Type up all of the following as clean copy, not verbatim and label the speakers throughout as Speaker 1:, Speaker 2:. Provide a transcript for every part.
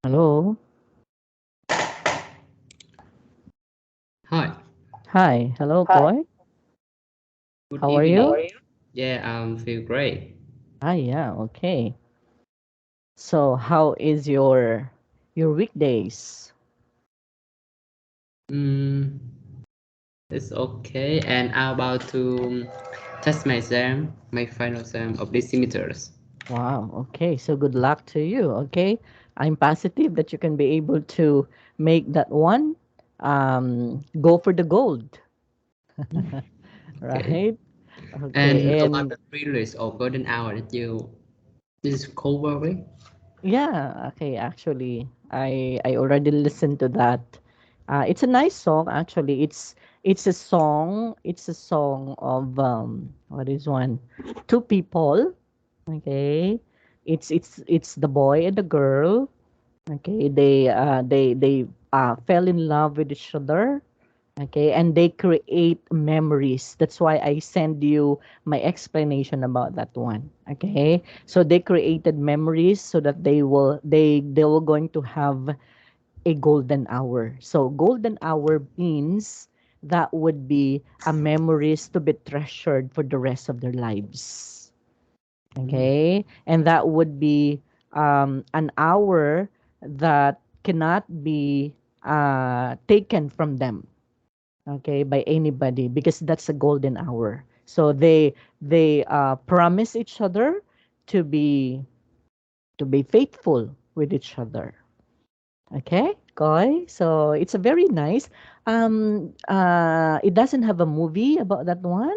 Speaker 1: Hello.
Speaker 2: Hi,
Speaker 1: Hi. Hello,
Speaker 3: Hi.
Speaker 1: Khoi.
Speaker 2: good
Speaker 1: How are
Speaker 2: evening.
Speaker 3: How
Speaker 1: you?
Speaker 3: are you?
Speaker 2: Yeah, I feel great.
Speaker 1: Ah, yeah. Okay. So, how is your weekdays?
Speaker 2: Mm, it's okay, and I'm about to test my exam, my final exam of this semester.
Speaker 1: Wow. Okay. So, good luck to you. Okay. I'm positive that you can be able to make that one. Go for the gold.
Speaker 2: Okay,
Speaker 1: Right. Okay.
Speaker 2: and about
Speaker 1: And
Speaker 2: the playlist of golden hour that you this cover with.
Speaker 1: yeah. Okay. Actually, I already listened to that. It's a nice song. Actually, it's a song. It's a song of what is one? Two people. Okay. It's the boy and the girl. Okay. They fell in love with each other. Okay, and they create memories. That's why I send you my explanation about that one. Okay, so they created memories so that they were going to have a golden hour. So golden hour means that would be a memories to be treasured for the rest of their lives.
Speaker 2: Mm,
Speaker 1: Okay, and that would be an hour that cannot be taken from them, okay, by anybody, because that's a golden hour. So they promise each other to be faithful with each other. Okay, Koi. So it's a very nice. It doesn't have a movie about that one.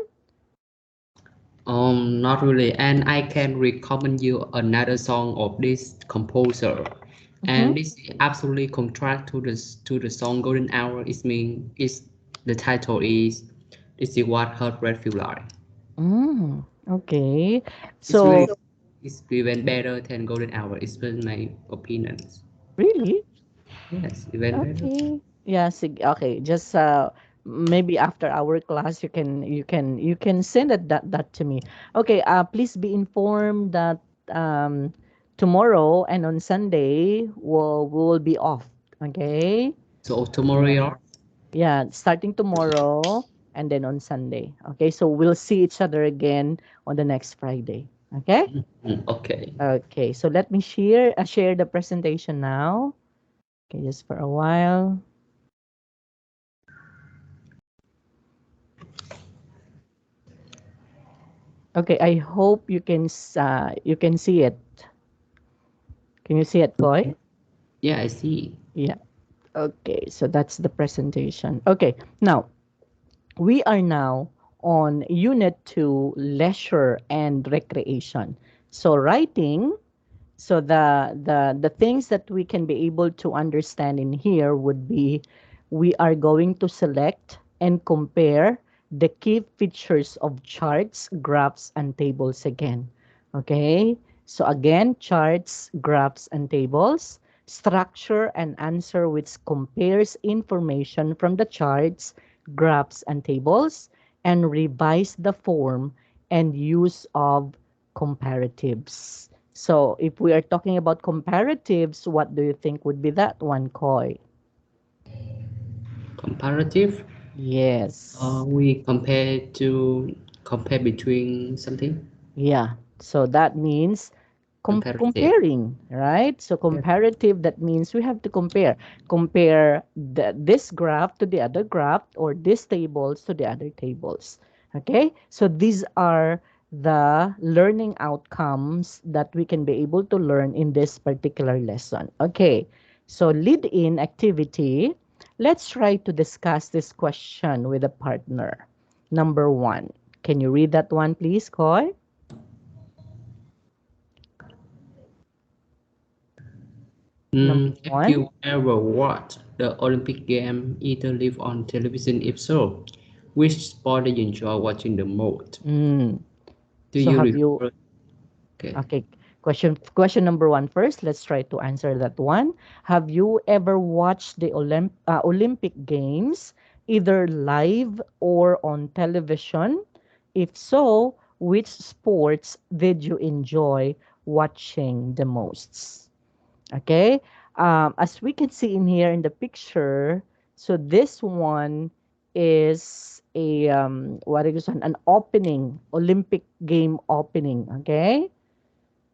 Speaker 2: Not really, and I can recommend you another song of this composer,
Speaker 1: Mm-hmm.
Speaker 2: and this is absolutely contrast to the song Golden Hour. It means is the title is this is what her breath feel like.
Speaker 1: Okay.
Speaker 2: It's really
Speaker 1: So
Speaker 2: it's even better than Golden Hour. It's been my opinions.
Speaker 1: really,
Speaker 2: Yes, even better.
Speaker 1: okay. Yeah. Okay. Just maybe after our class, you can send that to me. Okay. Please be informed that um tomorrow and on Sunday we will be off. Okay.
Speaker 2: So tomorrow
Speaker 1: Yeah.
Speaker 2: you're
Speaker 1: Yeah. Starting tomorrow and then on Sunday. Okay. So we'll see each other again on the next Friday. Okay.
Speaker 2: okay.
Speaker 1: Okay. So let me share the presentation now. Okay. Just for a while. Okay, I hope you can see it. Can you see it, Koi?
Speaker 2: Yeah, I see.
Speaker 1: Yeah. Okay, so that's the presentation. Okay, now we are now on Unit 2, Leisure and Recreation. So writing, so the things that we can be able to understand in here would be we are going to select and compare the key features of charts, graphs, and tables again. Okay? So again, charts, graphs, and tables. Structure and answer which compares information from the charts, graphs, and tables, and revise the form and use of comparatives. So if we are talking about comparatives, what do you think would be that one, Koi?
Speaker 2: Comparative.
Speaker 1: Yes.
Speaker 2: We compare between something.
Speaker 1: Yeah. So that means
Speaker 2: Comparative.
Speaker 1: comparing, right? So comparative, that means we have to compare this graph to the other graph, or these tables to the other tables. Okay, so these are the learning outcomes that we can be able to learn in this particular lesson. Okay, so lead in activity. Let's try to discuss this question with a partner. Number one, can you read that one, please, Koi? Number
Speaker 2: Have
Speaker 1: one.
Speaker 2: you ever watched the Olympic game either live on television? If so, which sport do you enjoy watching the most?
Speaker 1: Mm.
Speaker 2: Do
Speaker 1: So
Speaker 2: you
Speaker 1: have you
Speaker 2: remember? Okay.
Speaker 1: okay, question number one first. Let's try to answer that one. Have you ever watched the Olympic Games either live or on television? If so, which sports did you enjoy watching the most? Okay. As we can see in here in the picture, so this one is a what is an opening Olympic game opening. Okay,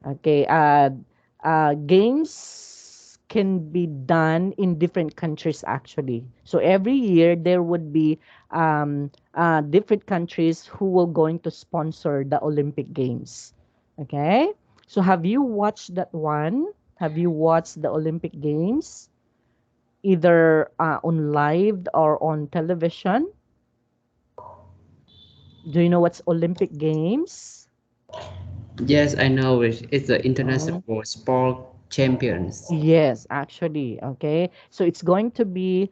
Speaker 1: okay. Games can be done in different countries actually. So every year there would be different countries who will going to sponsor the Olympic Games. Okay. So have you watched that one? Have you watched the Olympic Games either on live or on television? Do you know what's Olympic Games?
Speaker 2: Yes, I know it. It's the international sport champions.
Speaker 1: Yes, actually, okay. So it's going to be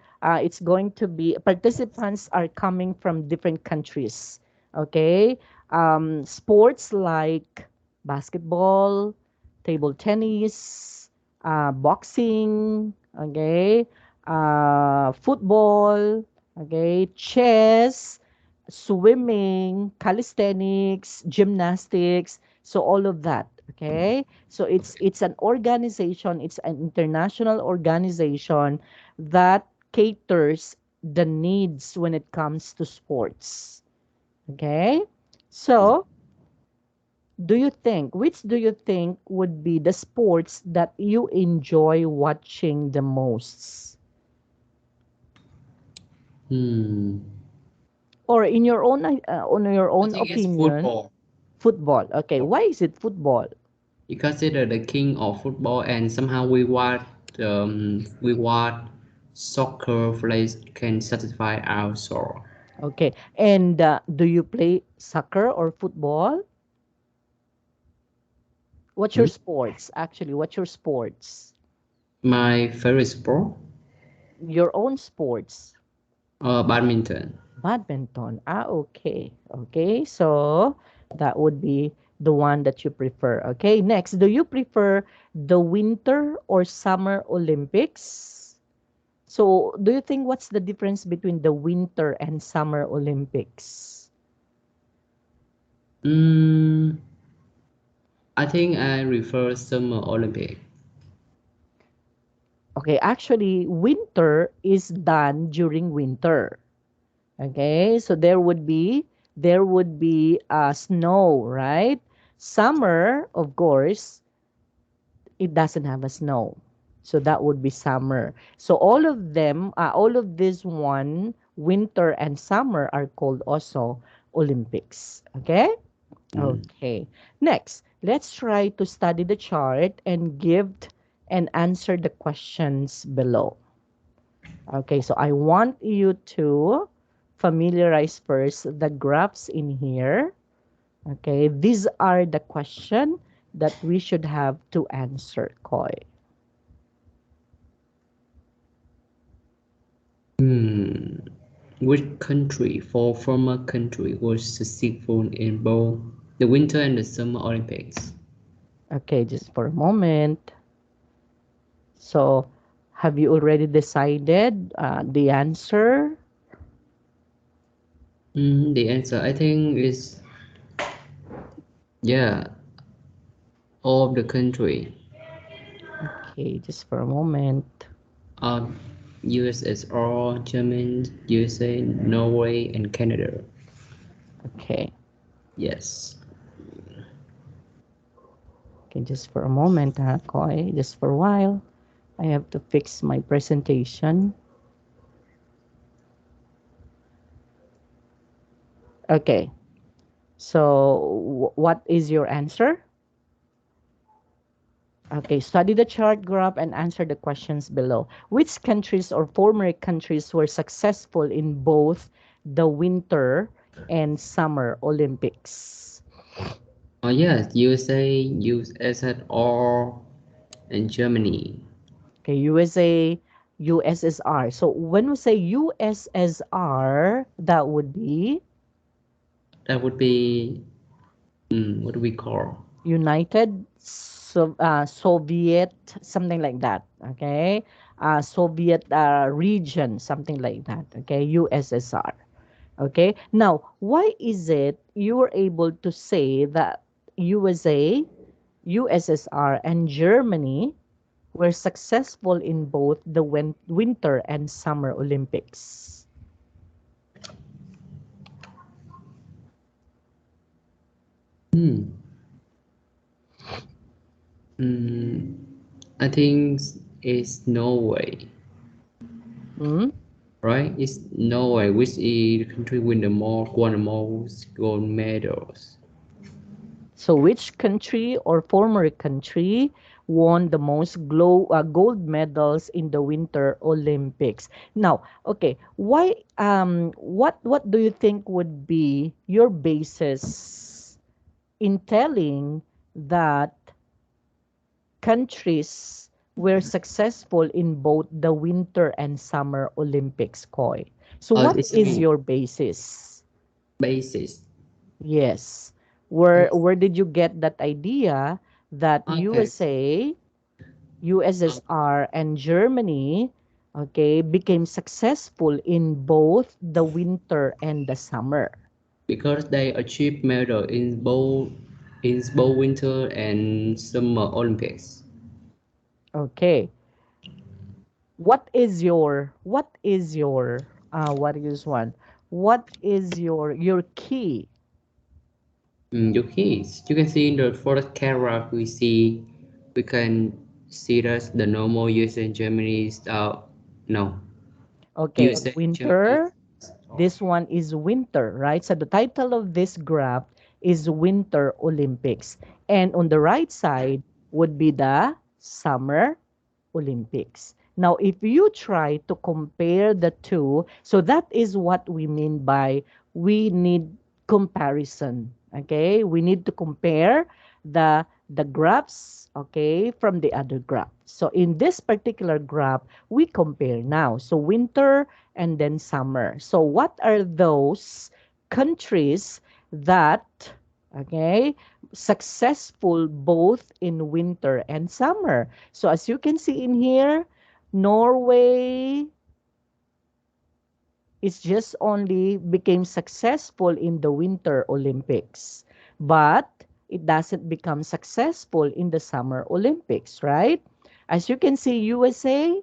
Speaker 1: participants are coming from different countries, okay. Sports like basketball, table tennis, boxing, okay, football, okay, chess, swimming, calisthenics, gymnastics, so all of that, okay. So it's an organization, it's an international organization that caters the needs when it comes to sports. Okay? So, do you think would be the sports that you enjoy watching the most?
Speaker 2: Hmm.
Speaker 1: Or in your own on your
Speaker 2: I
Speaker 1: own
Speaker 2: think it's
Speaker 1: opinion,
Speaker 2: football.
Speaker 1: football. Okay, why is it football?
Speaker 2: You consider the king of football, and somehow we watch soccer plays can satisfy our soul.
Speaker 1: Okay. And do you play soccer or football? What's your
Speaker 2: Hmm?
Speaker 1: sports? Actually, what's your sports?
Speaker 2: My favorite sport,
Speaker 1: Your own sports.
Speaker 2: badminton.
Speaker 1: Badminton. Ah, okay. Okay. So that would be the one that you prefer. Okay. Next, do you prefer the winter or summer Olympics? So, do you think what's the difference between the winter and summer Olympics?
Speaker 2: Mm, I think I refer Summer Olympic.
Speaker 1: Okay, actually, winter is done during winter. Okay, so there would be snow, right? Summer, of course, it doesn't have a snow. So that would be summer. So all of them, all of this one, winter and summer are called also Olympics. Okay?
Speaker 2: Mm.
Speaker 1: Okay. Next, let's try to study the chart and give and answer the questions below. Okay, so I want you to familiarize first the graphs in here. Okay, these are the question that we should have to answer, Koi.
Speaker 2: Hmm. Which country, for former country, was successful in both the Winter and the Summer Olympics?
Speaker 1: Okay, just for a moment. So, have you already decided the answer?
Speaker 2: The answer, I think, is yeah, all of the country.
Speaker 1: Okay, just for a moment.
Speaker 2: Um, USSR, Germany, USA, Norway, and Canada.
Speaker 1: Okay,
Speaker 2: Yes.
Speaker 1: okay, just for a moment, Koi. Just for a while. I have to fix my presentation. Okay, so what is your answer? Okay, study the chart graph and answer the questions below. Which countries or former countries were successful in both the Winter and Summer Olympics?
Speaker 2: Yes, USA, USSR, and Germany.
Speaker 1: Okay, USA, USSR. So when we say USSR, that would be
Speaker 2: That would be what do we call?
Speaker 1: United Soviet, something like that. Okay, Soviet region, something like that. Okay, USSR. Okay. Now, why is it you were able to say that USA, USSR, and Germany? were successful in both the Winter and Summer Olympics?
Speaker 2: Hmm. Mm, I think it's Norway,
Speaker 1: Hmm?
Speaker 2: right? It's Norway, which is the country with the more won the most gold medals.
Speaker 1: So, which country or former country won the most gold medals in the Winter Olympics? Now, okay, what do you think would be your basis in telling that countries were successful in both the Winter and Summer Olympics, Koi? So, what
Speaker 2: It's
Speaker 1: is your basis?
Speaker 2: basis.
Speaker 1: Yes.
Speaker 2: Base.
Speaker 1: Where did you get that idea that
Speaker 2: Okay.
Speaker 1: USA,
Speaker 2: Uh,
Speaker 1: USSR, and Germany, okay, became successful in both the winter and the summer?
Speaker 2: because they achieved medal in both winter and summer Olympics.
Speaker 1: Okay. What is one? What is your key?
Speaker 2: You can see in the first camera we can see that the normal USA and Germany no
Speaker 1: Okay,
Speaker 2: USA and Germany.
Speaker 1: winter. This one is winter, right? So the title of this graph is Winter Olympics. And on the right side would be the Summer Olympics. Now, if you try to compare the two, so that is what we mean by we need comparison. Okay, we need to compare the graphs, okay, from the other graph. So in this particular graph, we compare now. So winter and then summer. So what are those countries that, okay, successful both in winter and summer? So as you can see in here, Norway is just only became successful in the Winter Olympics, but it doesn't become successful in the Summer Olympics, right? As you can see, USA.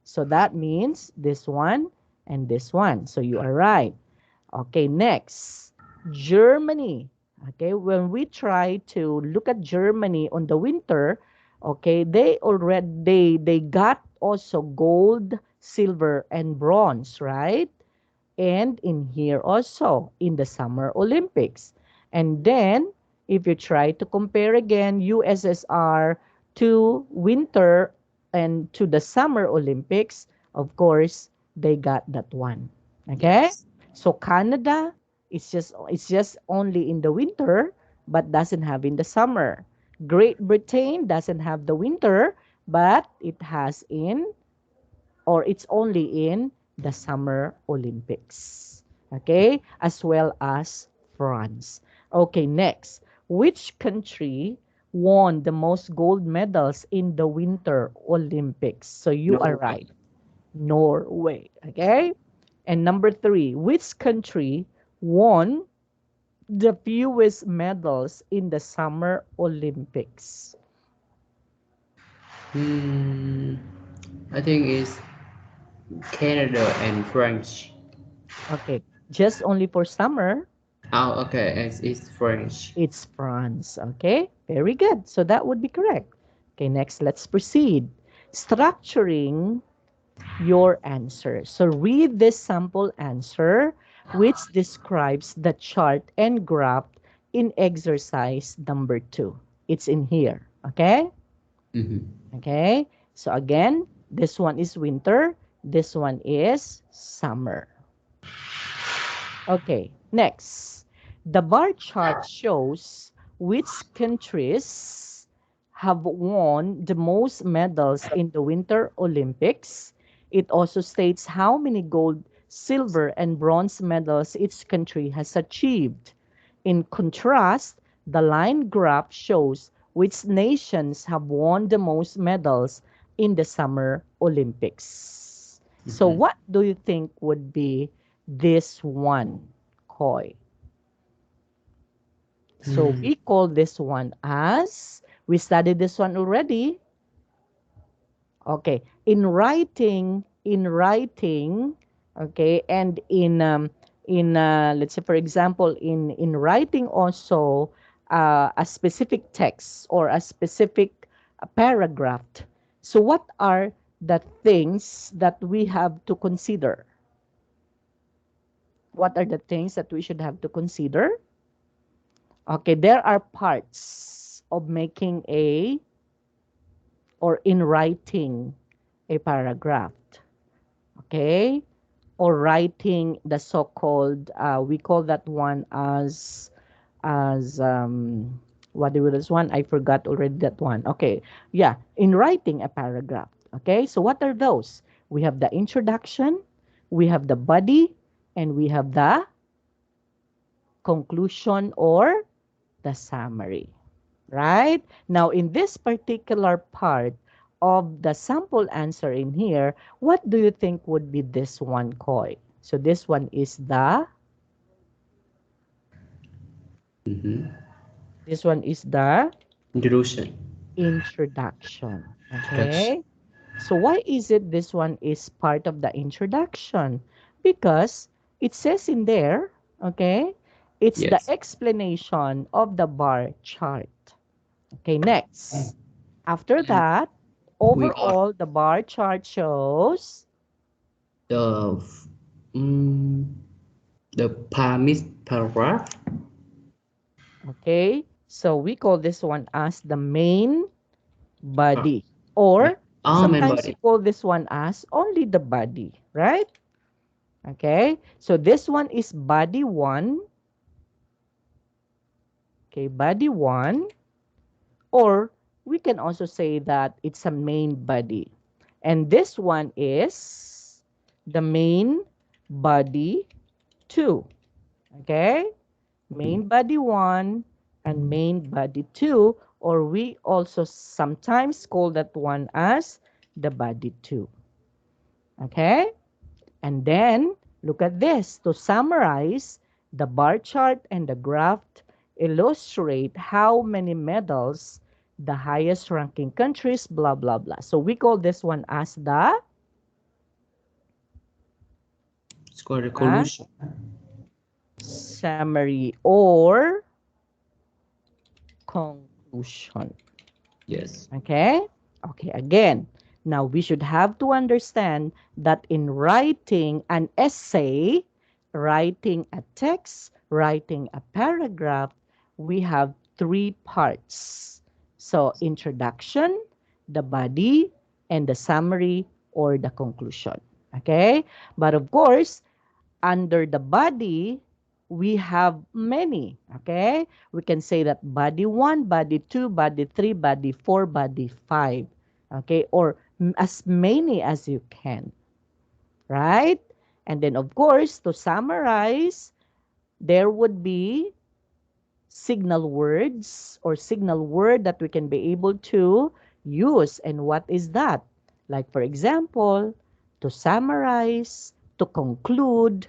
Speaker 1: So that means this one and this one. So you are right. Okay, next, Germany. Okay, when we try to look at Germany on the winter, okay, they got also gold, silver, and bronze, right? And in here also in the Summer Olympics. And then if you try to compare again USSR to winter and to the Summer Olympics, of course, they got that one. Okay?
Speaker 2: Yes.
Speaker 1: So Canada it's just only in the winter but doesn't have in the summer. Great Britain doesn't have the winter but it has in or it's only in the Summer Olympics. Okay? As well as France. Okay, next. Which country won the most gold medals in the Winter Olympics? So you are right.
Speaker 2: Norway.
Speaker 1: Norway. Okay? And number three, which country won the fewest medals in the Summer Olympics?
Speaker 2: Hmm. I think it's Canada and French.
Speaker 1: Okay, just only for summer,
Speaker 2: Oh, okay. It's French.
Speaker 1: it's France. Okay, very good. So that would be correct. Okay, next, let's proceed. Structuring your answer. So read this sample answer, which describes the chart and graph in exercise number 2. It's in here. Okay?
Speaker 2: Mm-hmm.
Speaker 1: Okay? So again, this one is winter, this one is summer. Okay, next. The bar chart shows which countries have won the most medals in the Winter Olympics. It also states how many gold, silver, and bronze medals each country has achieved. In contrast, the line graph shows which nations have won the most medals in the Summer Olympics. So,
Speaker 2: Mm-hmm.
Speaker 1: what do you think would be this one, Khoi? So,
Speaker 2: Hmm.
Speaker 1: we call this one as, we studied this one already. Okay. In writing, okay, and in let's say for example in writing also a specific text or a specific paragraph. So what are the things that we have to consider? What are the things that we should have to consider? Okay, there are parts of making a or in writing a paragraph. Okay, or writing the so-called we call that one as what do we this one, I forgot already that one. Okay, yeah, in writing a paragraph. Okay, so what are those? We have the introduction, we have the body, and we have the conclusion or the summary. Right? Now, in this particular part of the sample answer in here, what do you think would be this one, Koi? So this one is
Speaker 2: Mhm.
Speaker 1: the
Speaker 2: Introduction.
Speaker 1: introduction.
Speaker 2: Introduction.
Speaker 1: Okay? So why is it this one is part of the introduction? Because it says in there, okay, it's the
Speaker 2: Yes.
Speaker 1: explanation of the bar chart. Okay, next. After
Speaker 2: And
Speaker 1: that,
Speaker 2: we got
Speaker 1: overall, the bar chart shows,
Speaker 2: the mm, the paragraph.
Speaker 1: okay, so we call this one as the main
Speaker 2: Ah,
Speaker 1: body, or
Speaker 2: main
Speaker 1: sometimes we
Speaker 2: body.
Speaker 1: call this one as only the body, right? Okay, so this one is body one, okay, body one, or we can also say that it's a main body. And this one is the main body two, okay? Main body 1 and main body 2, or we also sometimes call that one as the body 2. Okay? And then look at this. To summarize, the bar chart and the graph illustrate how many medals the highest ranking countries, blah, blah, blah. So we call this one as
Speaker 2: It's called a
Speaker 1: the
Speaker 2: collusion.
Speaker 1: summary or conclusion.
Speaker 2: Yes.
Speaker 1: Okay? Okay, again. Now, we should have to understand that in writing an essay, writing a text, writing a paragraph, we have three parts. So, introduction, the body, and the summary or the conclusion. Okay? But of course, under the body, we have many, okay? We can say that body 1, body 2, body 3, body 4, body 5, okay? Or as many as you can, right? And then, of course, to summarize, there would be signal words or signal word that we can be able to use. And what is that? Like, for example, to summarize, to conclude,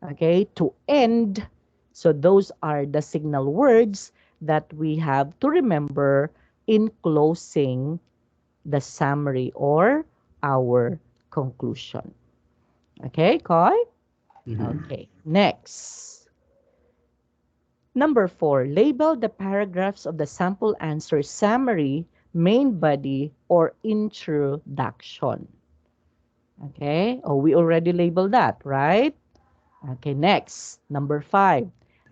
Speaker 1: okay, to end. So those are the signal words that we have to remember in closing the summary or our conclusion. Okay, Koi?
Speaker 2: Mm-hmm.
Speaker 1: Okay, next. Number 4, label the paragraphs of the sample answer summary, main body, or introduction. Okay, oh, we already labeled that, right? Okay, next, number 5.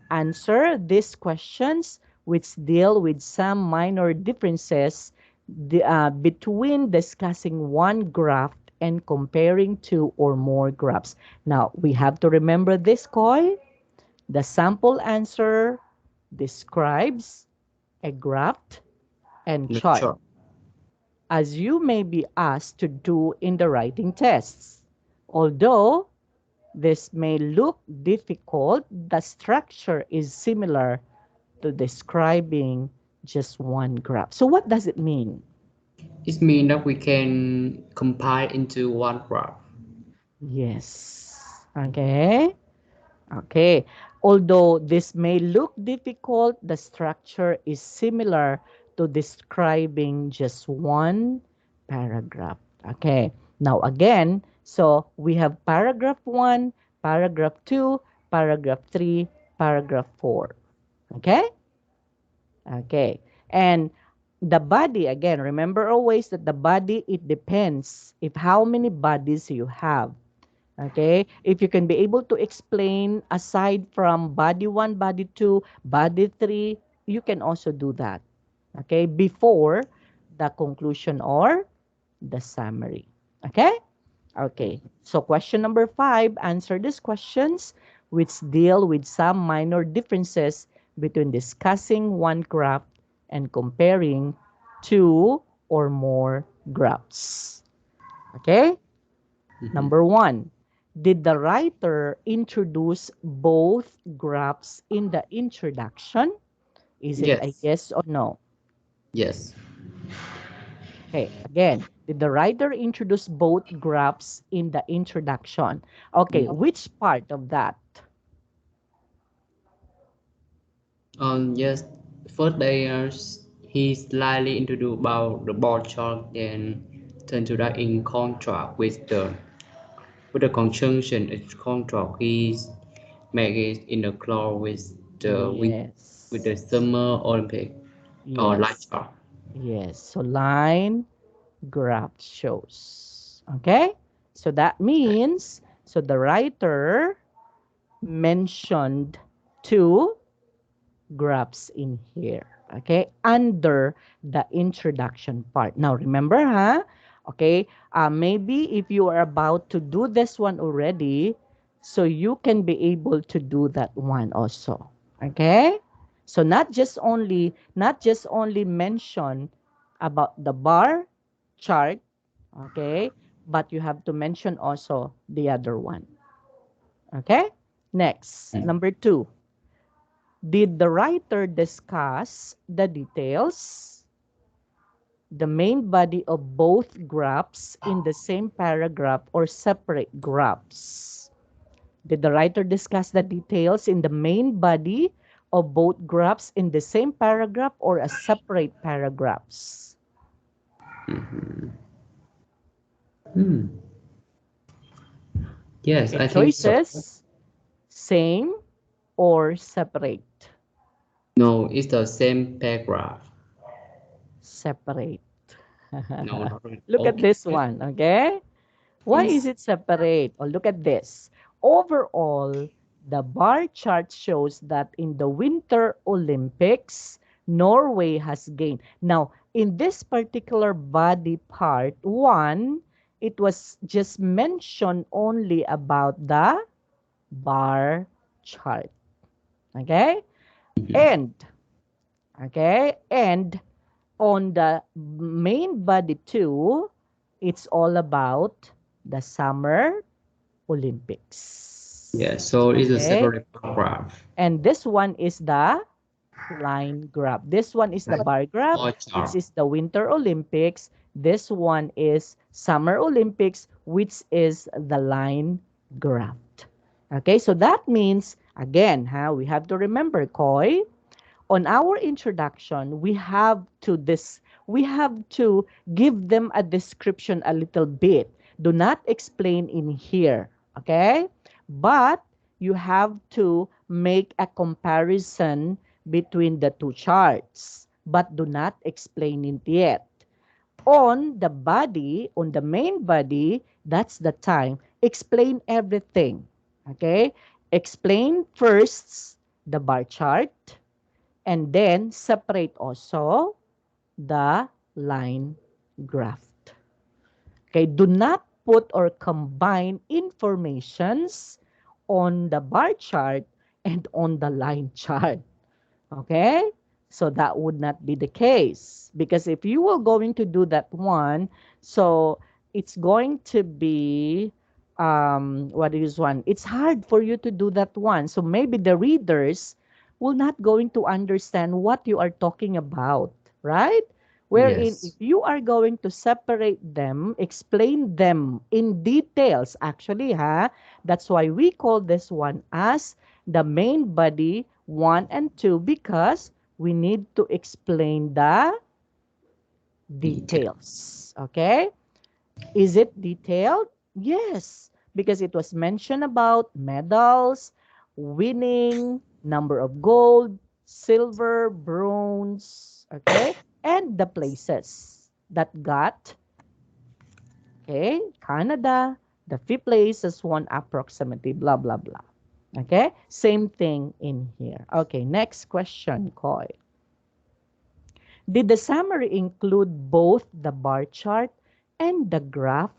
Speaker 1: Answer these questions which deal with some minor differences between discussing one graph and comparing two or more graphs. Now, we have to remember this, Koi. The sample answer describes a graph and
Speaker 2: The
Speaker 1: chart,
Speaker 2: chart.
Speaker 1: as you may be asked to do in the writing tests. Although this may look difficult, the structure is similar to describing just one graph. So what does it mean?
Speaker 2: It means that we can compile into one graph.
Speaker 1: Yes. Okay. Okay. Although this may look difficult, the structure is similar to describing just one paragraph. Okay. Now again, so we have paragraph 1, paragraph 2, paragraph 3, paragraph 4. Okay? Okay. And the body, again, remember always that the body, it depends if how many bodies you have. Okay? If you can be able to explain aside from body 1, body 2, body 3, you can also do that. Okay? Before the conclusion or the summary. Okay? Okay. So question number 5, answer these questions which deal with some minor differences between discussing one graph and comparing two or more graphs. Okay?
Speaker 2: Mhm.
Speaker 1: Number 1, did the writer introduce both graphs in the introduction? Is it a
Speaker 2: Yes,
Speaker 1: yes or no?
Speaker 2: yes.
Speaker 1: Okay, again, did the writer introduce both graphs in the introduction? Okay, which part of that?
Speaker 2: Yes. First, he slightly introduced about the bar chart, then turn to that in contrast with the conjunction. It's contrast. He make it in the clause with the
Speaker 1: Yes.
Speaker 2: Summer Olympic or light
Speaker 1: Yes.
Speaker 2: chart.
Speaker 1: Yes. So line graph shows. Okay? So that means so the writer mentioned two graphs in here. Okay? Under the introduction part. Now remember, huh? Okay? Maybe if you are about to do this one already, so you can be able to do that one also. Okay? So not just only mention about the bar chart, okay? But you have to mention also the other one. Okay? Next, number 2. Did the writer discuss the details, the main body of both graphs in the same paragraph or separate graphs? Did the writer discuss the details in the main body of both graphs in the same paragraph or a separate paragraphs?
Speaker 2: Hmm. Yes,
Speaker 1: Okay,
Speaker 2: I think so.
Speaker 1: choices, same or separate?
Speaker 2: No, it's the same paragraph.
Speaker 1: Separate.
Speaker 2: No, not really.
Speaker 1: Look at this
Speaker 2: Okay.
Speaker 1: one, okay? Why is
Speaker 2: It's
Speaker 1: it separate? Or look at this. Overall, the bar chart shows that in the Winter Olympics, Norway has gained. Now, in this particular body part, 1, it was just mentioned only about the bar chart. Okay? And, okay? And on the main body 2, it's all about the Summer
Speaker 2: yeah,
Speaker 1: Olympics.
Speaker 2: so it's a
Speaker 1: Okay?
Speaker 2: separate paragraph.
Speaker 1: And this one is the line graph. This one is the bar graph.
Speaker 2: Or
Speaker 1: This
Speaker 2: chart.
Speaker 1: is the Winter Olympics. This one is Summer Olympics, which is the line graph. Okay, so that means, again, we have to remember, Khoi, on our introduction, we have to give them a description a little bit. Do not explain in here, okay? But you have to make a comparison between the two charts, but do not explain it yet. On the main body, that's the time. Explain everything, okay? Explain first the bar chart, and then separate also the line graph. Okay, do not put or combine informations on the bar chart and on the line chart. Okay? So that would not be the case. Because if you were going to do that one, so it's going to be, what is one? It's hard for you to do that one. So maybe the readers will not going to understand what you are talking about, right? Wherein if
Speaker 2: Yes.
Speaker 1: you are going to separate them, explain them in details, actually, that's why we call this one as the main body 1 and 2, because we need to explain the
Speaker 2: Detail.
Speaker 1: details. Okay? Is it detailed? Yes, because it was mentioned about medals, winning, number of gold, silver, bronze, okay, and the places that got, okay, Canada, the fifth place has won approximately blah, blah, blah. Okay, same thing in here. Okay, next question, Koi. Did the summary include both the bar chart and the graph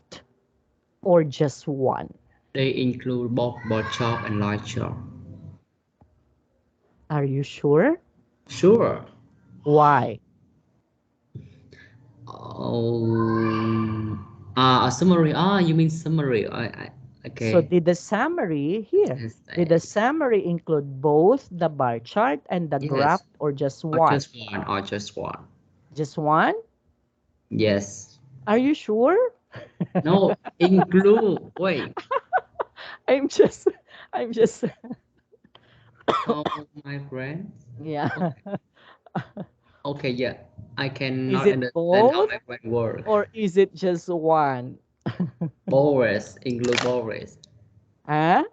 Speaker 1: or just one?
Speaker 2: They include both bar chart and line chart.
Speaker 1: Are you sure?
Speaker 2: Sure.
Speaker 1: Why?
Speaker 2: Oh, a summary. You mean summary?
Speaker 1: So
Speaker 2: Okay.
Speaker 1: did the summary here,
Speaker 2: Yes,
Speaker 1: did the summary include both the bar chart and the graph
Speaker 2: yes.
Speaker 1: or just
Speaker 2: Or
Speaker 1: one?
Speaker 2: just one. Or just one.
Speaker 1: Just one?
Speaker 2: Yes.
Speaker 1: Are you sure?
Speaker 2: No, include. Wait.
Speaker 1: I'm just, I'm just,
Speaker 2: Oh, my friend.
Speaker 1: yeah.
Speaker 2: Okay. Okay. Yeah. I
Speaker 1: Is
Speaker 2: cannot
Speaker 1: it
Speaker 2: understand how
Speaker 1: both
Speaker 2: my brain works.
Speaker 1: or is it just one?
Speaker 2: Boris. Include Boris.
Speaker 1: Huh?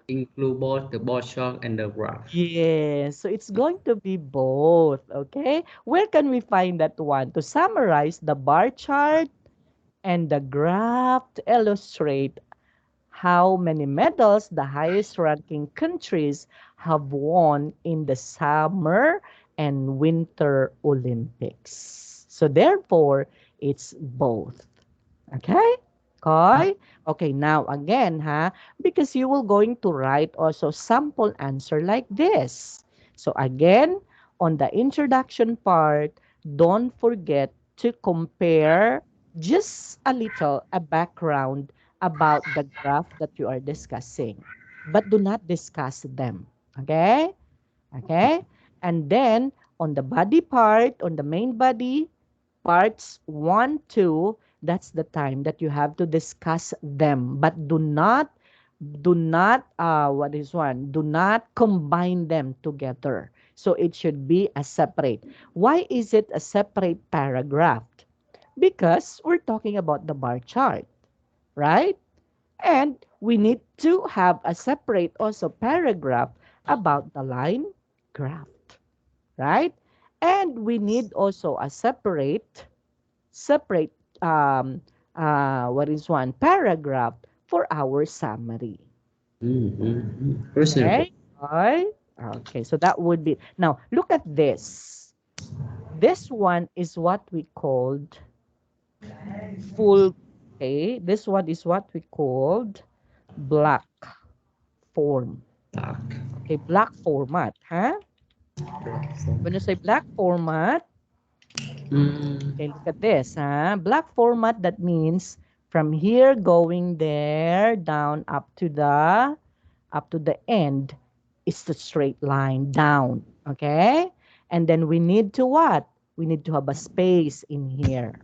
Speaker 2: Include both the bar chart and the graph.
Speaker 1: Yes, so it's going to be both, okay? Where can we find that one? To summarize the bar chart and the graph to illustrate how many medals the highest ranking countries have won in the Summer and Winter Olympics. So therefore, it's both. Okay? Okay? Okay, now again, because you will going to write also sample answer like this. So again, on the introduction part, don't forget to compare just a little a background about the graph that you are discussing. But do not discuss them. Okay? Okay? And then on the body part, on the main body, parts 1, 2, that's the time that you have to discuss them. But do not what is one? Do not combine them together. So it should be a separate. Why is it a separate paragraph? Because we're talking about the bar chart, right? And we need to have a separate also paragraph about the line graph, right? And we need also a separate um what is one paragraph for our summary.
Speaker 2: Reasonable.
Speaker 1: Okay? Okay. Okay, so that would be now look at this. This one is what we called full, okay. This one is what we called black form.
Speaker 2: Dark.
Speaker 1: Okay, black format, huh? When you say black format,
Speaker 2: Mm,
Speaker 1: okay, look at this, black format, that means from here going there down up to the end is the straight line down, okay? And then we need to what? We need to have a space in here,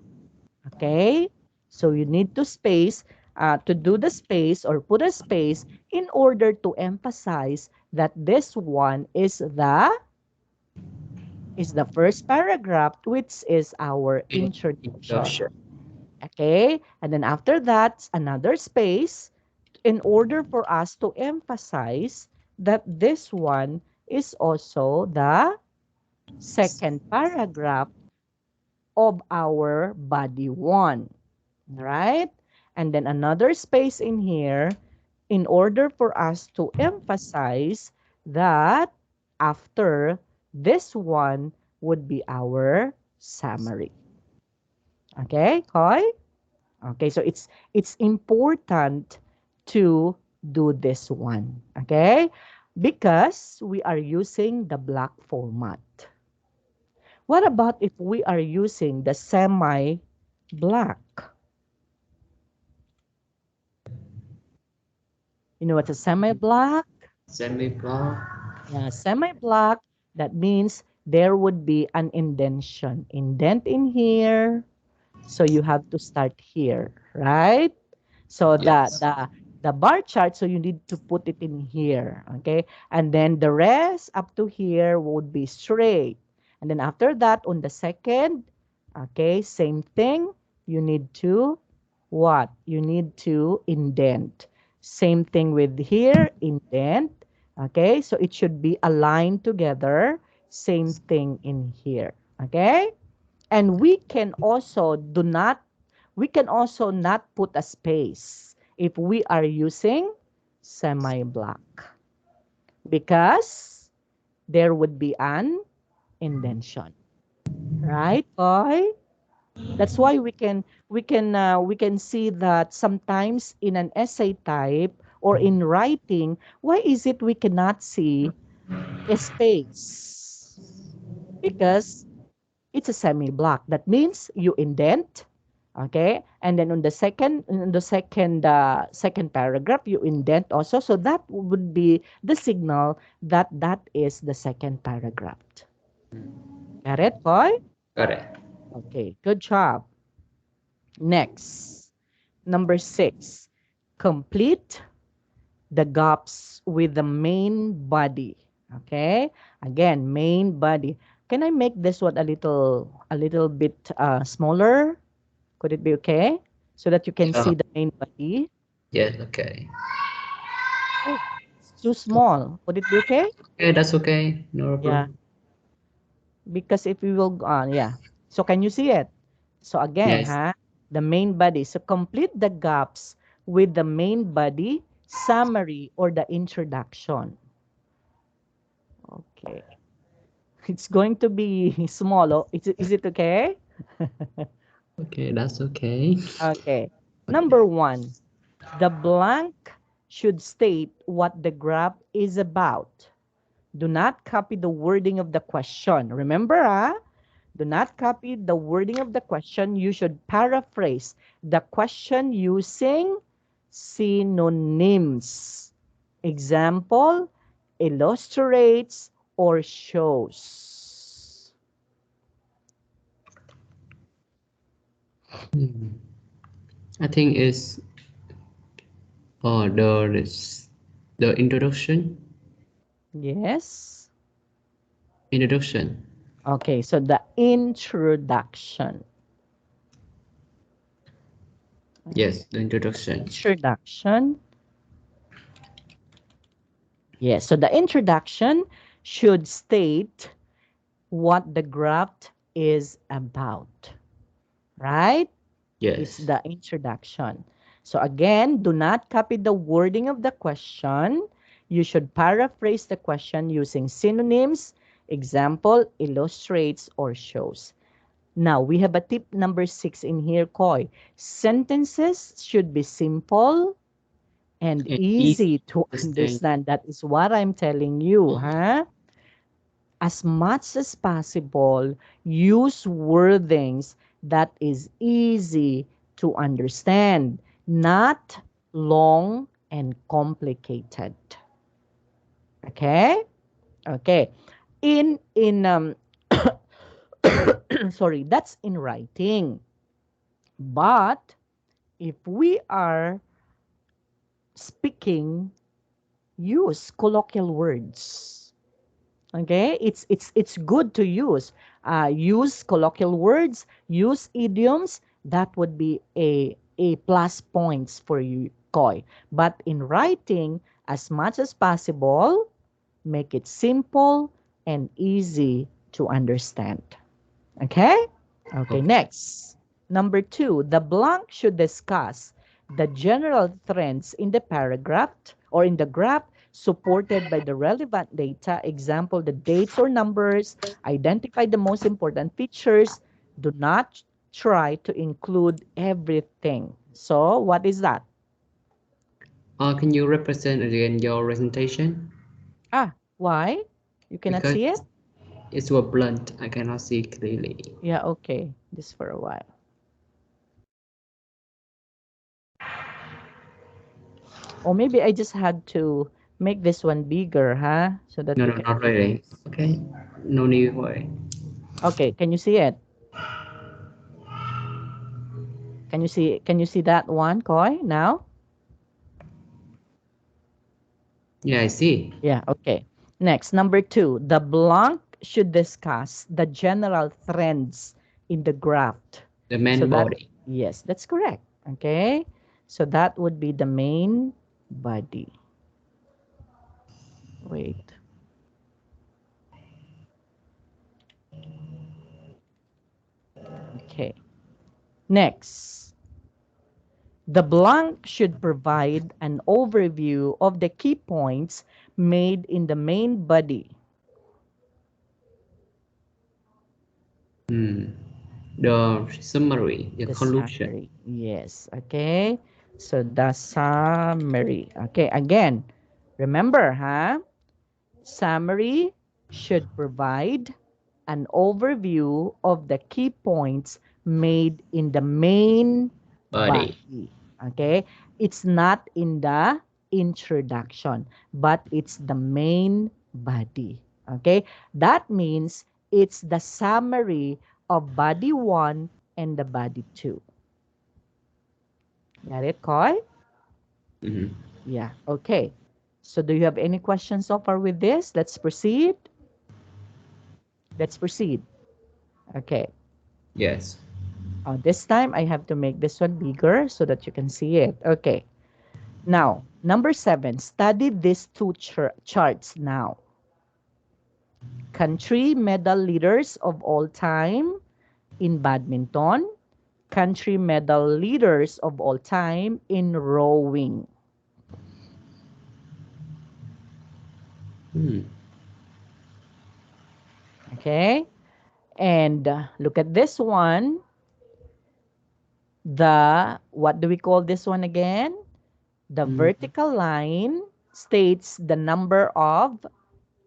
Speaker 1: okay? So you need to space, to do the space or put a space in order to emphasize that this one is the first paragraph, which is our introduction.
Speaker 2: introduction.
Speaker 1: Okay? And then after that, another space in order for us to emphasize that this one is also the second paragraph of our body one. Right? And then another space in here in order for us to emphasize that after this one would be our summary. Okay, Koi? Okay, so it's important to do this one. Okay? Because we are using the black format. What about if we are using the semi-black? You know what's a semi-black?
Speaker 2: Semi-block.
Speaker 1: Yeah, semi-black, that means there would be an indentation. Indent in here. So you have to start here, right? So the
Speaker 2: Yes.
Speaker 1: the the bar chart, so you need to put it in here, okay? And then the rest up to here would be straight. And then after that, on the second, okay, same thing. You need to what? You need to indent. Same thing with here, indent. Okay, so it should be aligned together. Same thing in here. Okay, and we can also not put a space if we are using semi-block because there would be an indentation, right, boy? That's why we can see that sometimes in an essay type or in writing, why is it we cannot see a space? Because it's a semi-block. That means you indent, okay, and then on the second paragraph you indent also. So that would be the signal that that is the second paragraph. Got it, boy?
Speaker 2: Correct.
Speaker 1: Okay, good job. Next, number 6, complete the gaps with the main body. Okay, again, main body. Can I make this one a little bit smaller? Could it be okay? So that you can
Speaker 2: Yeah.
Speaker 1: see the main body.
Speaker 2: Yes. Okay.
Speaker 1: Oh, it's too small. Would it be okay?
Speaker 2: Okay, that's okay. No
Speaker 1: Yeah,
Speaker 2: problem.
Speaker 1: because if we will, yeah. So can you see it? So again,
Speaker 2: Yes.
Speaker 1: ha, the main body. So complete the gaps with the main body, summary, or the introduction. Okay. It's going to be small. Oh, is it okay?
Speaker 2: Okay, that's okay.
Speaker 1: Okay.
Speaker 2: Okay.
Speaker 1: Number 1, the blank should state what the graph is about. Do not copy the wording of the question. Remember, do not copy the wording of the question. You should paraphrase the question using synonyms. Example, illustrates or shows.
Speaker 2: Hmm. I think it's the introduction.
Speaker 1: Yes.
Speaker 2: Introduction.
Speaker 1: Okay, so the introduction.
Speaker 2: Yes, the introduction.
Speaker 1: Introduction. Yes, so the introduction should state what the graph is about, right? It's
Speaker 2: Yes.
Speaker 1: the introduction. So again, do not copy the wording of the question. You should paraphrase the question using synonyms, example, illustrates, or shows. Now, we have a tip number 6 in here, Koi. Sentences should be simple and
Speaker 2: And easy
Speaker 1: easy to
Speaker 2: to understand.
Speaker 1: understand. That is what I'm telling you, huh? As much as possible, use wordings that is easy to understand, not long and complicated. Okay? Okay. In sorry, that's in writing. But if we are speaking, use colloquial words. Okay, it's good to use colloquial words, use idioms. That would be a plus points for you, Koi. But in writing, as much as possible, make it simple and easy to understand. Okay. Okay,
Speaker 2: Okay.
Speaker 1: next. Number 2, the blank should discuss the general trends in the paragraph or in the graph supported by the relevant data. Example, the dates or numbers, identify the most important features. Do not try to include everything. So, what is that?
Speaker 2: Can you represent again your presentation?
Speaker 1: Why? You cannot
Speaker 2: Because
Speaker 1: see it?
Speaker 2: it's so blunt, I cannot see clearly.
Speaker 1: Yeah, okay. Just for a while. Or maybe I just had to make this one bigger, huh? So that
Speaker 2: No,
Speaker 1: you
Speaker 2: no,
Speaker 1: can
Speaker 2: not
Speaker 1: see it.
Speaker 2: really. Okay. No need for it.
Speaker 1: Okay, can you see it? Can you see that one, Koi, now?
Speaker 2: Yeah, I see.
Speaker 1: Yeah, okay. Next, number 2, the blank should discuss the general trends in the graph.
Speaker 2: The
Speaker 1: So
Speaker 2: main
Speaker 1: that,
Speaker 2: body.
Speaker 1: yes, that's correct. Okay? So that would be the main body. Wait. Okay. Next, the blank should provide an overview of the key points made in the main body.
Speaker 2: Hmm. The summary, the
Speaker 1: The
Speaker 2: conclusion.
Speaker 1: summary. Yes. Okay. So the summary. Okay. Again, remember, huh? Summary should provide an overview of the key points made in the main
Speaker 2: Body.
Speaker 1: body. Okay? It's not in the introduction, but it's the main body. Okay? That means it's the summary of body 1 and the body 2. Got it, Koi?
Speaker 2: Mhm.
Speaker 1: Yeah. Okay. So do you have any questions so far with this? Let's proceed. Let's proceed. Okay.
Speaker 2: Yes.
Speaker 1: This time I have to make this one bigger so that you can see it. Okay. Now, number 7, study these two charts now. Country medal leaders of all time in badminton, country medal leaders of all time in rowing.
Speaker 2: Hmm.
Speaker 1: Okay? And look at this one. What do we call this one again? The
Speaker 2: Mm.
Speaker 1: vertical line states the number of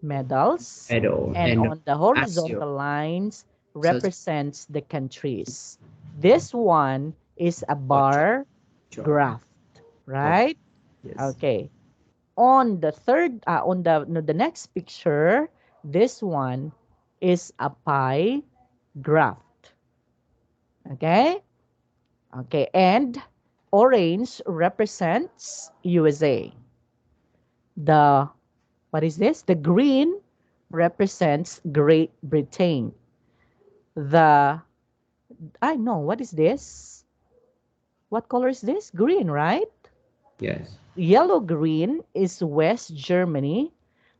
Speaker 1: medals,
Speaker 2: Idol
Speaker 1: and
Speaker 2: and
Speaker 1: on the
Speaker 2: Axial.
Speaker 1: horizontal lines
Speaker 2: So it's
Speaker 1: represents the countries. This one is a
Speaker 2: Portrait.
Speaker 1: bar
Speaker 2: Sure.
Speaker 1: graph,
Speaker 2: Oh,
Speaker 1: right?
Speaker 2: yes.
Speaker 1: Okay. On the third, on the no, the next picture, this one is a pie graph. Okay. Okay, and orange represents USA. The What is this? The green represents Great Britain. The I know what is this? What color is this? Green, right?
Speaker 2: Yes.
Speaker 1: Yellow green is West Germany,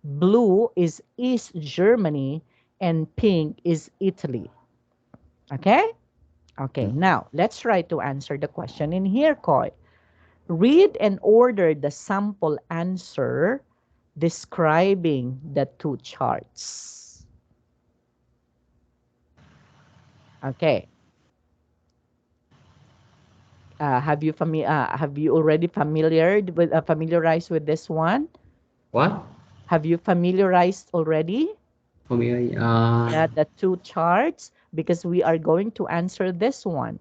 Speaker 1: blue is East Germany, and pink is Italy. Okay? Okay,
Speaker 2: Mm.
Speaker 1: now let's try to answer the question in here, Koi. Read and order the sample answer describing the two charts. Okay. Have you already familiarized with this one?
Speaker 2: What?
Speaker 1: Have you familiarized already?
Speaker 2: For me,
Speaker 1: Yeah, the two charts, because we are going to answer this one.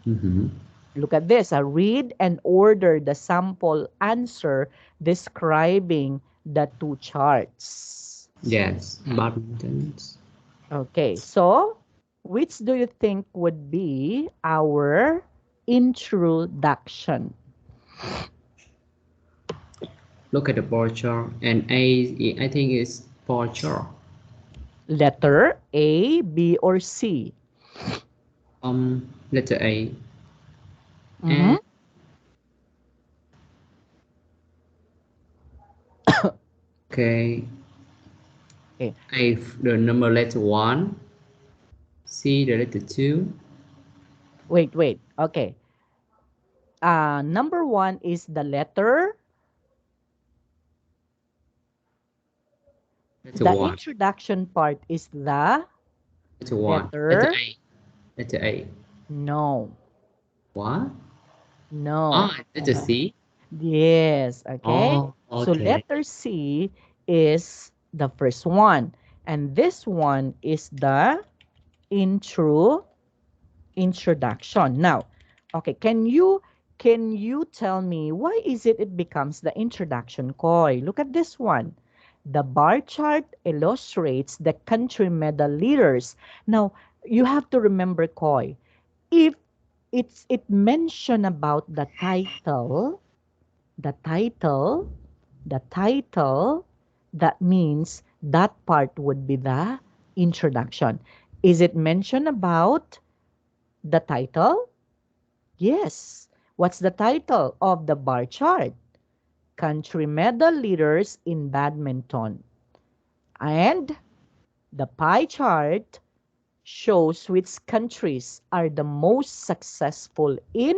Speaker 2: mhm.
Speaker 1: Look at this. Read and order the sample answer describing the two charts.
Speaker 2: Yes. Badmintons.
Speaker 1: Okay, so which do you think would be our introduction?
Speaker 2: Look at the portrait and A. I think it's portrait.
Speaker 1: Letter A, B, or C?
Speaker 2: Letter A.
Speaker 1: Mm-hmm.
Speaker 2: And okay,
Speaker 1: Okay.
Speaker 2: A the number letter one. C the letter two.
Speaker 1: Wait, wait. Okay. Number 1 is the letter.
Speaker 2: Letter
Speaker 1: The
Speaker 2: one.
Speaker 1: introduction part is the
Speaker 2: Letter one. Letter
Speaker 1: letter.
Speaker 2: A. Letter A.
Speaker 1: No.
Speaker 2: What?
Speaker 1: No.
Speaker 2: Ah, letter C.
Speaker 1: Yes. Okay.
Speaker 2: Oh,
Speaker 1: So
Speaker 2: okay.
Speaker 1: letter C is the first one. And this one is the intro introduction. Now, okay, can you tell me why is it becomes the introduction, Koi? Look at this one. The bar chart illustrates the country medal leaders. Now, you have to remember, Koi, if it mention about the title, the title, that means that part would be the introduction. Is it mentioned about the title? Yes. What's the title of the bar chart? Country medal leaders in badminton. And the pie chart shows which countries are the most successful in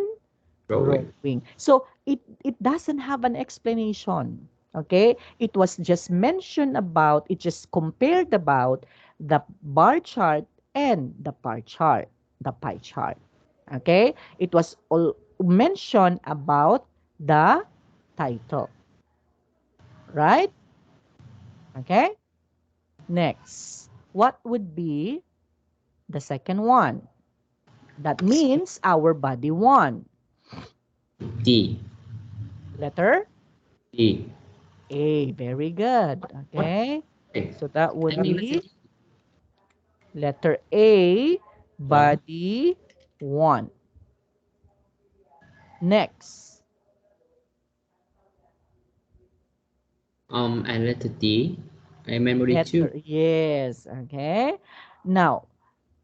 Speaker 2: Rowing.
Speaker 1: rowing. So it doesn't have an explanation. Okay? It was just mentioned about, it just compared about the bar chart and the pie chart, the pie chart. Okay? It was all mentioned about the title, right? Okay? Next, what would be the second one? That means our body won.
Speaker 2: D.
Speaker 1: Letter
Speaker 2: D.
Speaker 1: A. Very good.
Speaker 2: What?
Speaker 1: Okay.
Speaker 2: Okay.
Speaker 1: So that
Speaker 2: I
Speaker 1: would
Speaker 2: think it's a
Speaker 1: be
Speaker 2: D.
Speaker 1: letter A,
Speaker 2: Yeah.
Speaker 1: body won. Next,
Speaker 2: And letter D. I memory too.
Speaker 1: letter, yes. Okay. Now,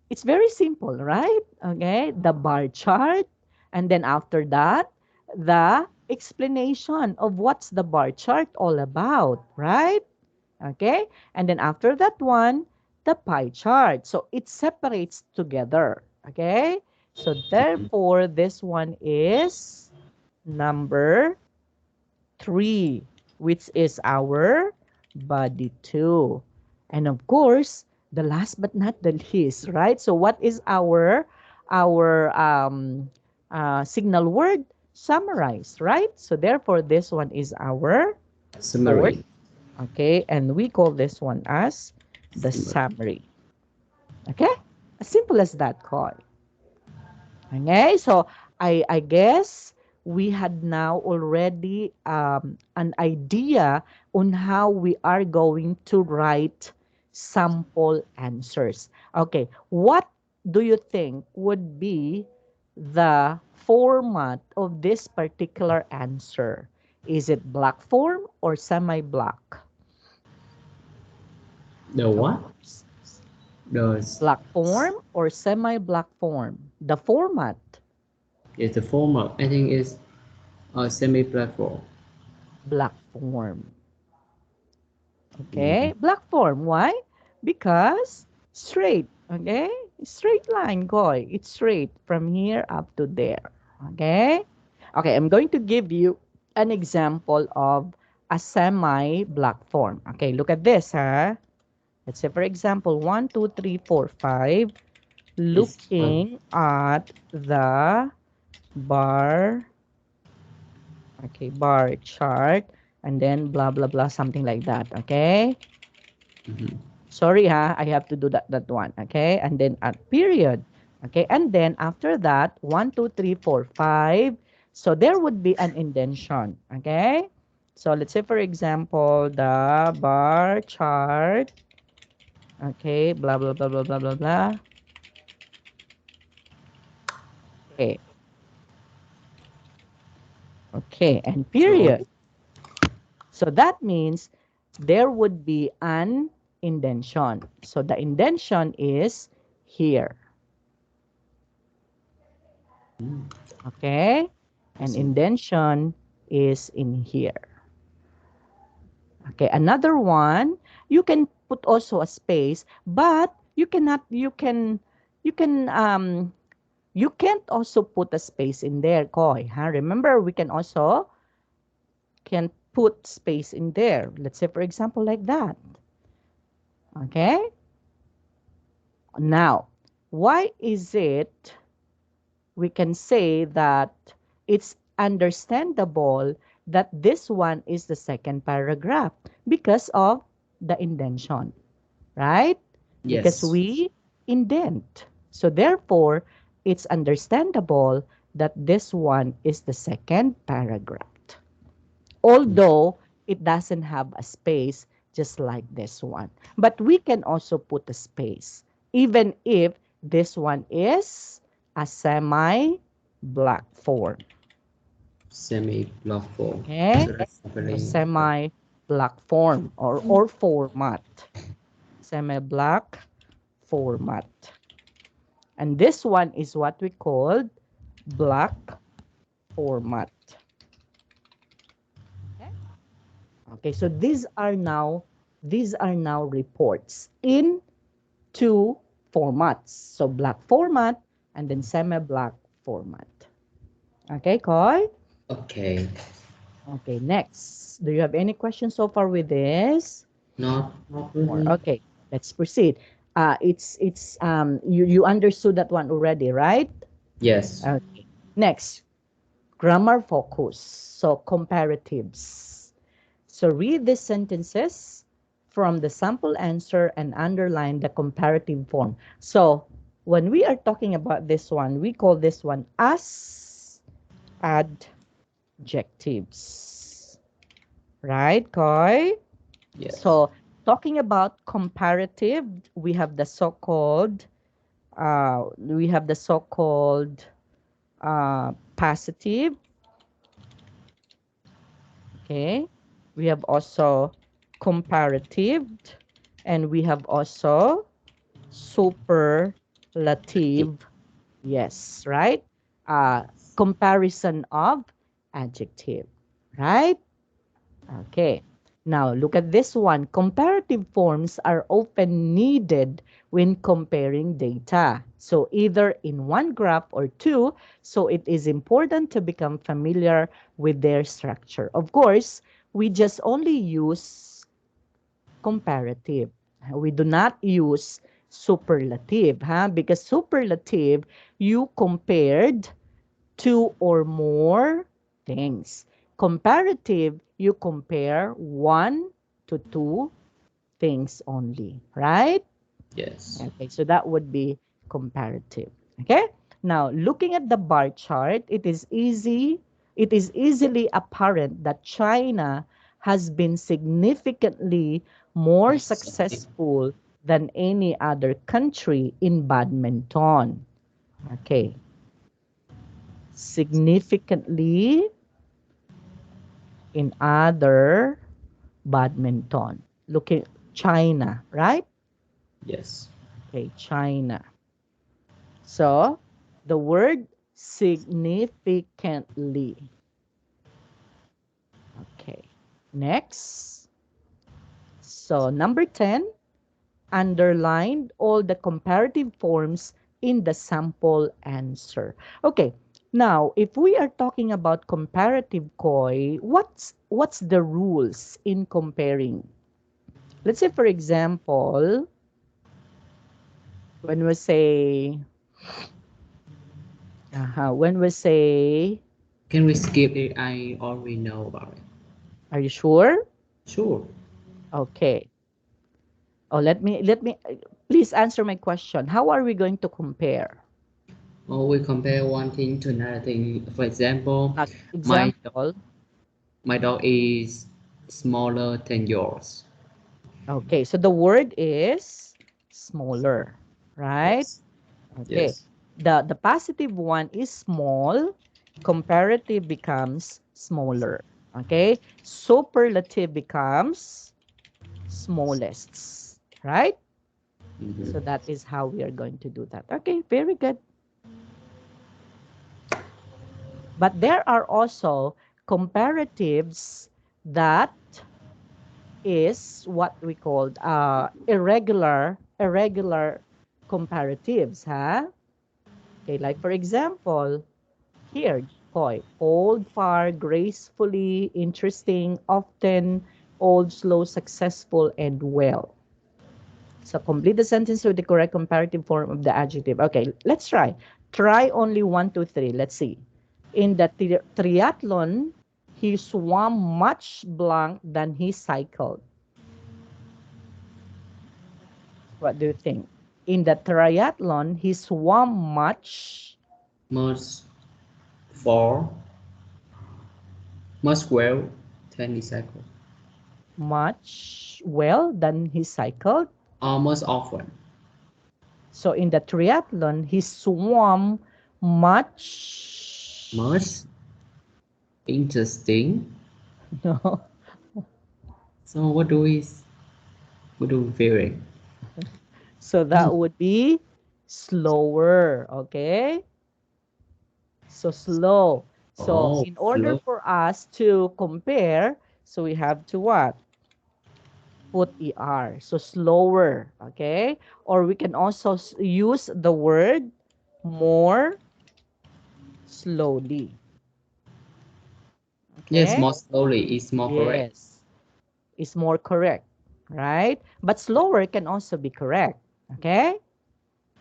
Speaker 1: it's very simple, right? Okay. The bar chart. And then after that, the explanation of what's the bar chart all about, right? Okay? And then after that one, the pie chart. So it separates together. Okay? So therefore, this one is number 3, which is our body 2. And of course, the last but not the least, right? So what is our signal word? Summarize, right? So therefore, this one is our fourth.
Speaker 2: Summary.
Speaker 1: Okay, and we call this one as the
Speaker 2: Summary.
Speaker 1: summary. Okay, as simple as that, Khoi. Okay, so I guess we had now already an idea on how we are going to write sample answers. Okay, what do you think would be the format of this particular answer? Is it block form or semi-block?
Speaker 2: The
Speaker 1: Of
Speaker 2: what?
Speaker 1: course.
Speaker 2: The
Speaker 1: Block form or semi-block form? The format,
Speaker 2: is the former. I think it's a semi-platform.
Speaker 1: block form.
Speaker 2: Mm.
Speaker 1: Okay, block form. Why? Because straight. Okay, straight line, Goy. It's straight from here up to there. Okay. Okay, I'm going to give you an example of a semi-block form. Okay, look at this, huh? Let's say, for example, 1, 2, 3, 4, 5.
Speaker 2: It's
Speaker 1: Looking at the bar, okay, bar chart, and then blah blah blah, something like that. Okay,
Speaker 2: mhm.
Speaker 1: sorry, I have to do that one. Okay, and then at period. Okay, and then after that, 1, 2, 3, 4, 5. So there would be an indentation. Okay, so let's say, for example, the bar chart. Okay, blah blah blah blah blah blah blah. Okay, okay, and
Speaker 2: So
Speaker 1: period. So that means there would be an indentation. So the indentation is here. Okay?
Speaker 2: I
Speaker 1: And
Speaker 2: see.
Speaker 1: indentation is in here. Okay, another one, you can put also a space, but you cannot, you can, you can't also put a space in there, Koi. Huh? Remember, we can put space in there. Let's say, for example, like that. Okay? Now, why is it we can say that it's understandable that this one is the second paragraph? Because of the indentation, right? Because
Speaker 2: Yes.
Speaker 1: we indent. So therefore, it's understandable that this one is the second paragraph. Although it doesn't have a space just like this one. But we can also put a space, even if this one is a semi-block form.
Speaker 2: Semi-block form.
Speaker 1: Okay?
Speaker 2: So that's
Speaker 1: So
Speaker 2: happening.
Speaker 1: semi-block form or format. Semi-block format. And this one is what we called black format. Okay. Okay, so these are now reports in two formats. So black format and then semi-black format. Okay, Koi?
Speaker 2: Okay.
Speaker 1: Okay, next. Do you have any questions so far with this?
Speaker 2: Not
Speaker 1: More.
Speaker 2: really.
Speaker 1: Okay, let's proceed. You understood that one already, right?
Speaker 2: Yes.
Speaker 1: Okay. Next, grammar focus. So comparatives. So read these sentences from the sample answer and underline the comparative form. So when we are talking about this one, we call this one as adjectives. Right, Koi?
Speaker 2: Yes.
Speaker 1: So talking about comparative, we have the so-called positive. Okay. We have also comparative, and we have also superlative. Yes, right? Comparison of adjective, right? Okay. Now look at this one. Comparative forms are often needed when comparing data. So either in one graph or two, so it is important to become familiar with their structure. Of course, we just only use comparative. We do not use superlative, huh? Because superlative, you compared two or more things. Comparative, you compare one to two things only, right?
Speaker 2: Yes.
Speaker 1: Okay, so that would be comparative. Okay? Now, looking at the bar chart, it is easily apparent that China has been significantly more
Speaker 2: Yes.
Speaker 1: successful than any other country in badminton. Okay. Significantly in other badminton. Looking China, right?
Speaker 2: Yes.
Speaker 1: Okay, China. So the word significantly. Okay. Next. So number 10, underlined all the comparative forms in the sample answer. Okay. Now, if we are talking about comparative koi, what's the rules in comparing? Let's say, for example, when we say, when we say,
Speaker 2: Can we skip it? I already know about it.
Speaker 1: are you sure?
Speaker 2: Sure.
Speaker 1: Okay. Oh, please answer my question. How are we going to compare?
Speaker 2: Or we compare one thing to another thing. For example, my dog,
Speaker 1: Example.
Speaker 2: my dog is smaller than yours.
Speaker 1: Okay, so the word is smaller, right?
Speaker 2: Yes.
Speaker 1: Okay.
Speaker 2: Yes.
Speaker 1: The positive one is small. Comparative becomes smaller. Okay. Superlative becomes smallest, right? So
Speaker 2: Mm-hmm.
Speaker 1: that is how we are going to do that. Okay, very good. But there are also comparatives that is what we called irregular comparatives, huh? Okay, like for example, here, Koi, old, far, gracefully, interesting, often, old, slow, successful, and well. So complete the sentence with the correct comparative form of the adjective. Okay, let's try. Try only one, two, three. Let's see. In the triathlon, he swam much blank than he cycled. What do you think? In the triathlon, he swam
Speaker 2: Must for must well tennis cycle.
Speaker 1: much well than he cycled.
Speaker 2: Almost often.
Speaker 1: So in the triathlon, he swam much.
Speaker 2: Much interesting.
Speaker 1: No.
Speaker 2: So what do we feeling?
Speaker 1: So that would be slower. Okay. So slow. So
Speaker 2: Oh,
Speaker 1: in order
Speaker 2: slow.
Speaker 1: for us to compare, so we have to what? Put er. So slower, okay? Or we can also use the word more slowly,
Speaker 2: Yes,
Speaker 1: okay?
Speaker 2: more slowly is more correct.
Speaker 1: Yes, is more correct, right? But slower can also be correct, okay?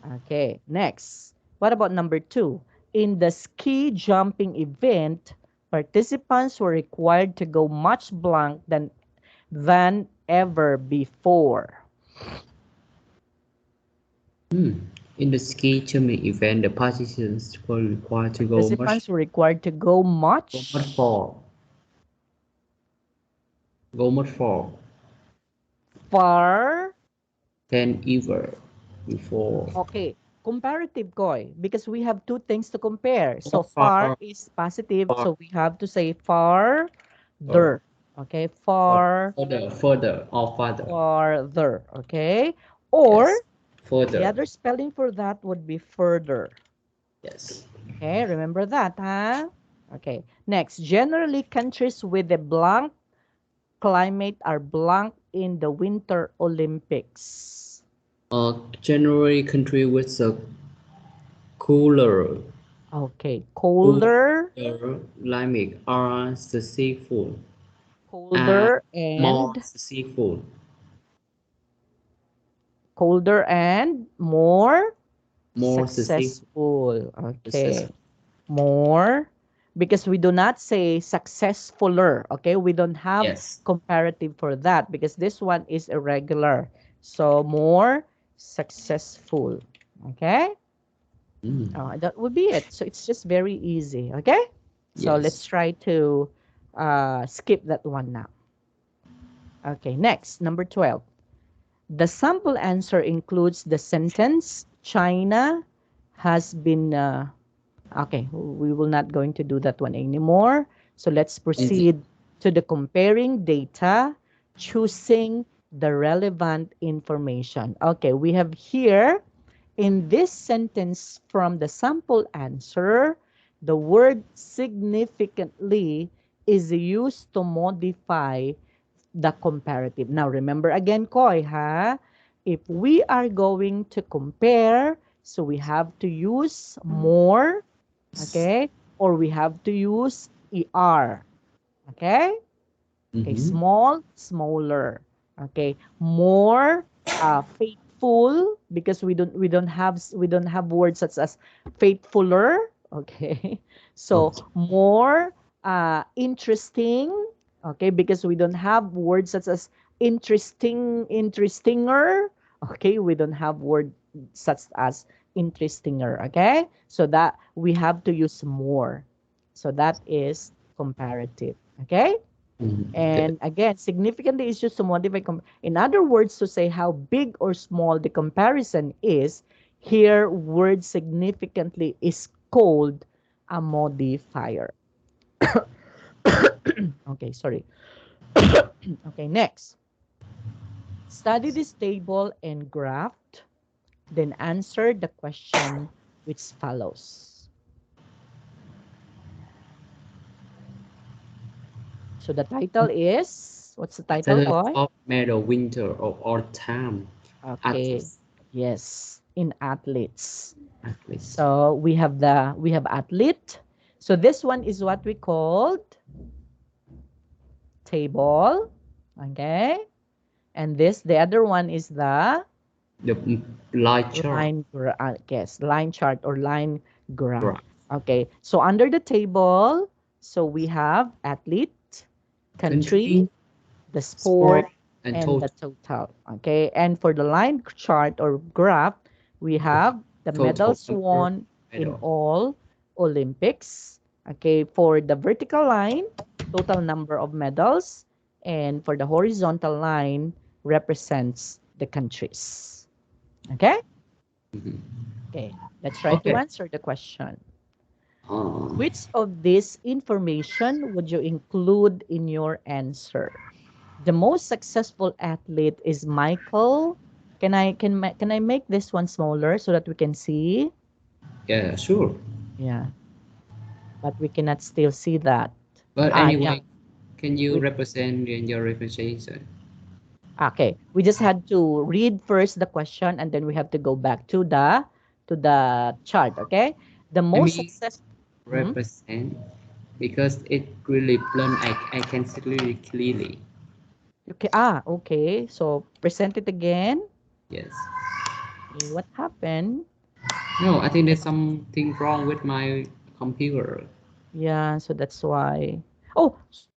Speaker 1: Okay, next. What about number two? In the ski jumping event, participants were required to go much blank than ever before.
Speaker 2: Hmm. In the ski jumping event, the participants were required to
Speaker 1: Participants were required to go
Speaker 2: go much
Speaker 1: much
Speaker 2: far, go much far
Speaker 1: far.
Speaker 2: than ever before.
Speaker 1: Okay, comparative koi, because we have two things to compare. So
Speaker 2: More
Speaker 1: far
Speaker 2: far,
Speaker 1: is positive,
Speaker 2: far,
Speaker 1: so we have to say farther.
Speaker 2: far,
Speaker 1: Okay,
Speaker 2: further, or farther.
Speaker 1: farther. Okay, or
Speaker 2: Yes,
Speaker 1: the
Speaker 2: further.
Speaker 1: other spelling for that would be further.
Speaker 2: Yes.
Speaker 1: Okay, remember that, huh? Okay, next. Generally, countries with a blank climate are blank in the Winter Olympics.
Speaker 2: Generally, country with a cooler,
Speaker 1: Okay,
Speaker 2: cooler
Speaker 1: colder,
Speaker 2: climate are successful and
Speaker 1: colder
Speaker 2: more
Speaker 1: and
Speaker 2: successful.
Speaker 1: colder and more
Speaker 2: More successful.
Speaker 1: successful.
Speaker 2: Successful.
Speaker 1: Okay, more, because we do not say successfuler. Okay, we don't have
Speaker 2: Yes.
Speaker 1: comparative for that because this one is irregular. So more successful. Okay,
Speaker 2: Mm.
Speaker 1: that would be it. So it's just very easy. Okay, so let's
Speaker 2: Yes.
Speaker 1: try to skip that one now. Okay, next, number 12. The sample answer includes the sentence China has been okay, we will not going to do that one anymore. So let's
Speaker 2: Easy.
Speaker 1: proceed to the comparing data, choosing the relevant information. Okay, we have here in this sentence from the sample answer, the word significantly is used to modify the comparative. Now, remember again, Khoi, ha? If we are going to compare, so we have to use more, okay? Or we have to use ER, okay? Okay,
Speaker 2: Mm-hmm.
Speaker 1: small, smaller. Okay, more faithful because we don't have words such as faithfuler. Okay, so
Speaker 2: Okay.
Speaker 1: more interesting. Okay, because we don't have words such as interestinger. Okay, we don't have word such as interestinger. Okay, so that we have to use more. So that is comparative. Okay.
Speaker 2: Okay.
Speaker 1: And again, significantly is just to modify. In other words, to say how big or small the comparison is, here word significantly is called a modifier. Okay, sorry. Okay, next. Study this table and graph, then answer the question which follows. So the title is, what's the title,
Speaker 2: The
Speaker 1: Koy?
Speaker 2: top medal winter or autumn
Speaker 1: Okay,
Speaker 2: athletes.
Speaker 1: yes, in athletes.
Speaker 2: Athletes.
Speaker 1: So we have athlete. So this one is what we called table. Okay. And the other one is the
Speaker 2: The light chart.
Speaker 1: line chart or line graph.
Speaker 2: Graph.
Speaker 1: Okay. So under the table, so we have athlete, country,
Speaker 2: Country,
Speaker 1: the
Speaker 2: sport,
Speaker 1: sport,
Speaker 2: and
Speaker 1: and the
Speaker 2: total.
Speaker 1: total. Okay. And for the line chart or graph, we have the
Speaker 2: Total
Speaker 1: medals
Speaker 2: number
Speaker 1: won in
Speaker 2: medal.
Speaker 1: all Olympics. Okay. For the vertical line, total number of medals. And for the horizontal line, represents the countries. Okay. Okay. Let's try to
Speaker 2: Okay.
Speaker 1: answer the question.
Speaker 2: Uh,
Speaker 1: Which of this information would you include in your answer? The most successful athlete is Michael. Can I make this one smaller so that we can see?
Speaker 2: yeah, sure.
Speaker 1: Yeah. but we cannot still see that.
Speaker 2: But
Speaker 1: Yeah.
Speaker 2: anyway, can you
Speaker 1: We
Speaker 2: represent in your representation?
Speaker 1: Okay. We just had to read first the question and then we have to go back to the chart. Okay. The
Speaker 2: Let
Speaker 1: most
Speaker 2: me
Speaker 1: success. Hmm?
Speaker 2: represent because it really blunt. I can see really clearly.
Speaker 1: Okay. Okay. So present it again.
Speaker 2: Yes.
Speaker 1: What happened?
Speaker 2: No, I think there's something wrong with my computer.
Speaker 1: Yeah. So that's why. Oh,